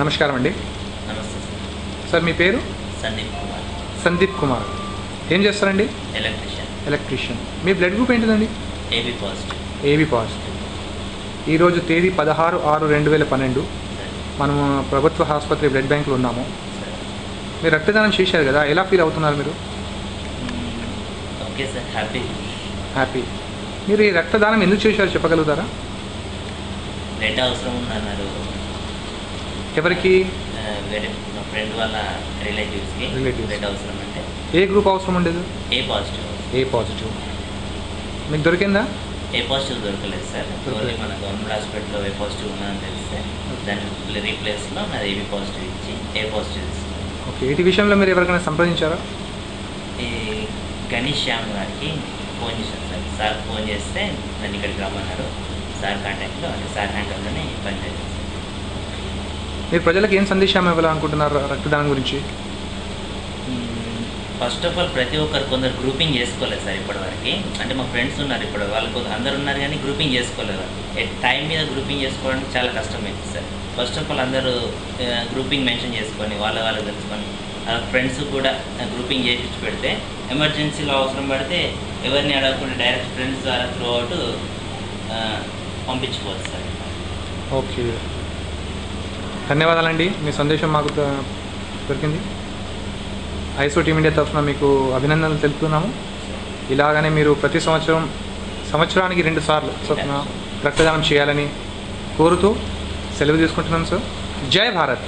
నమస్కారం అండి. నమస్తే సార్ మీ పేరు? సందీప్ కుమార్. సందీప్ కుమార్. ఏం చేస్తారండి? ఎలక్ట్రీషియన్. మీ బ్లడ్ గ్రూప్ ఏంటిదండి? AB positive. AB positive. ఈరోజు తేదీ 16/6/2012 మనము ప్రభుత్వ ఆసుపత్రి బ్లడ్ బ్యాంకులో ఉన్నాము. మీరు రక్తదానం చేశారు కదా, ఎలా ఫీల్ అవుతున్నారు మీరు? Okay sir, happy. మీరు ఈ రక్తదానం ఎందుకు చేశారో చెప్పగలుగుతారా? బ్లడ్ అవసరం ఉందన్నారు. ఎవరికి? వేరే మా ఫ్రెండ్ వాళ్ళ రిలేటివ్స్కి బ్లడ్ అవసరం అంటే. ఏ గ్రూప్ అవసరం ఉండేది? ఏ పాజిటివ్. మీకు దొరికిందా? ఏ పాజిటివ్ దొరకలేదు సార్. ఓన్లీ మన గవర్నమెంట్ హాస్పిటల్లో ఏ పాజిటివ్ ఉన్నదని తెలిస్తే దాని రీప్లేస్లో నాది ఏబీ పాజిటివ్ ఇచ్చి ఏ పాజిటివ్ ఇస్తుంది. ఓకే. వీటి విషయంలో మీరు ఎవరికైనా సంప్రదించారా? ఈ గణేష్ శ్యామ్ గారికి ఫోన్ చేశాను సార్ ఫోన్ చేస్తే నన్ను ఇక్కడికి రమ్మన్నారు. సార్ కాంటాక్ట్లో అంటే సార్ హ్యాండ్లోనే పని చేశాను. మీరు ప్రజలకు ఏం సందేశం ఇవ్వాలనుకుంటున్నారు రక్తదానం గురించి? ఫస్ట్ ఆఫ్ ఆల్ ప్రతి ఒక్కరు కొందరు గ్రూపింగ్ చేసుకోలేదు సార్ ఇప్పటివరకు. అంటే మా ఫ్రెండ్స్ ఉన్నారు, ఇప్పుడు వాళ్ళకు అందరు ఉన్నారు కానీ గ్రూపింగ్ చేసుకోలేదు. టైం మీద గ్రూపింగ్ చేసుకోవడానికి చాలా కష్టమైంది సార్. ఫస్ట్ ఆఫ్ ఆల్ అందరూ గ్రూపింగ్ మెన్షన్ చేసుకొని వాళ్ళు తెలుసుకొని ఫ్రెండ్స్ కూడా గ్రూపింగ్ చేసి పెడితే ఎమర్జెన్సీలో అవసరం పడితే ఎవరిని అడగకుండా డైరెక్ట్ ఫ్రెండ్స్ ద్వారా త్రూ అవుట్ పంపించుకోవచ్చు సార్. ఓకే, ధన్యవాదాలండి. మీ సందేశం మాకు దొరికింది. ఐసో టీమ్ ఇండియా తరఫున మీకు అభినందనలు తెలుపుతున్నాము. ఇలాగనే మీరు ప్రతి సంవత్సరానికి 2 సార్లు చొప్పున రక్తదానం చేయాలని కోరుతూ సెలవు తీసుకుంటున్నాను సార్. జై భారత్.